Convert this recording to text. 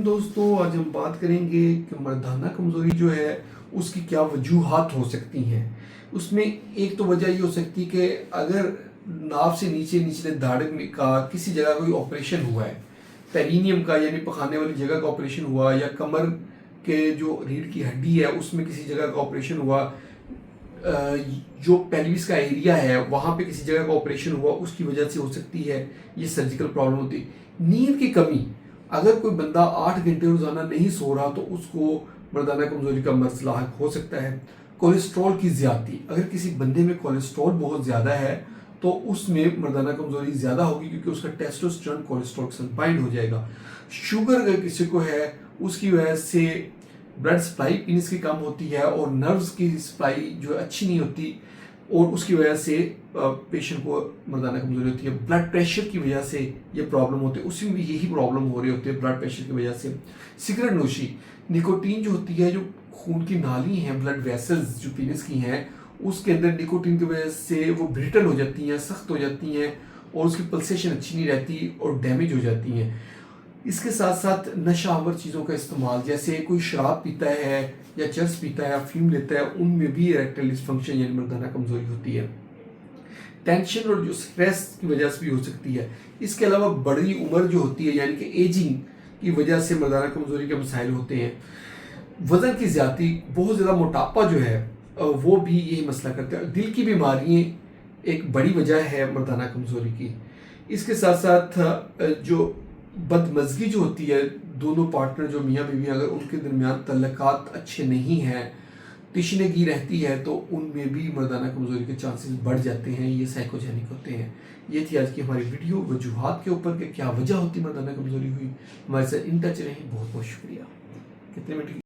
दोस्तों, आज हम बात करेंगे कि मर्दाना कमज़ोरी जो है उसकी क्या वजूहात हो सकती हैं। उसमें एक तो वजह ये हो सकती है कि अगर नाभ से नीचे निचले दाढ़ में का किसी जगह कोई ऑपरेशन हुआ है, पेरिनियम का यानी पखाने वाली जगह का ऑपरेशन हुआ, या कमर के जो रीढ़ की हड्डी है उसमें किसी जगह का ऑपरेशन हुआ, जो पेल्विस का एरिया है वहाँ पे किसी जगह का ऑपरेशन हुआ, उसकी वजह से हो सकती है ये सर्जिकल प्रॉब्लम होती है। नींद की कमी, अगर कोई बंदा 8 घंटे रोज़ाना नहीं सो रहा तो उसको मर्दाना कमज़ोरी का मर्ज़ लाहक हो सकता है। कोलेस्ट्रॉल की ज़्यादती, अगर किसी बंदे में कोलेस्ट्रॉल बहुत ज़्यादा है तो उसमें मर्दाना कमज़ोरी ज़्यादा होगी, क्योंकि उसका टेस्टोस्टेरोन कोलेस्ट्रॉल के साथ बाइंड हो जाएगा। शुगर अगर किसी को है, उसकी वजह से ब्लड सप्लाई पीनस की कम होती है और नर्व्स की सप्लाई जो अच्छी नहीं होती, और उसकी वजह से पेशेंट को मर्दाना कमज़ोरी होती है। ब्लड प्रेशर की वजह से ये प्रॉब्लम होती है, उसी में भी यही प्रॉब्लम हो रही होती है ब्लड प्रेशर की वजह से। सिगरेट नोशी, निकोटीन जो होती है, जो खून की नाली हैं, ब्लड वेसल्स जो पीनस की हैं, उसके अंदर निकोटीन की वजह से वो ब्रिटल हो जाती हैं, सख्त हो जाती हैं, और उसकी पल्सेशन अच्छी नहीं रहती और डैमेज हो जाती हैं। इसके साथ साथ नशावर चीज़ों का इस्तेमाल, जैसे कोई शराब पीता है या चर्स पीता है या अफीम लेता है, उनमें भी इरेक्टाइल डिसफंक्शन यानी मर्दाना कमज़ोरी होती है। टेंशन और जो स्ट्रेस की वजह से भी हो सकती है। इसके अलावा बड़ी उम्र जो होती है यानी कि एजिंग की वजह से मर्दाना कमज़ोरी के मसाइल होते हैं। वज़न की ज़्यादती, बहुत ज़्यादा मोटापा जो है वो भी यही मसला करता है। दिल की बीमारियाँ एक बड़ी वजह है मर्दाना कमज़ोरी की। इसके साथ साथ जो बदमज़गी जो होती है, दोनों पार्टनर जो मियाँ बीवी, अगर उनके दरमियान तल्लुकात अच्छे नहीं हैं, तिश्नगी रहती है, तो उनमें भी मर्दाना कमज़ोरी के चांसेस बढ़ जाते हैं। ये साइकोजेनिक होते हैं। ये थी आज की हमारी वीडियो वजूहात के ऊपर कि क्या वजह होती मर्दाना कमज़ोरी हुई। हमारे साथ इन टच रहें। बहुत बहुत शुक्रिया। कितने मिनट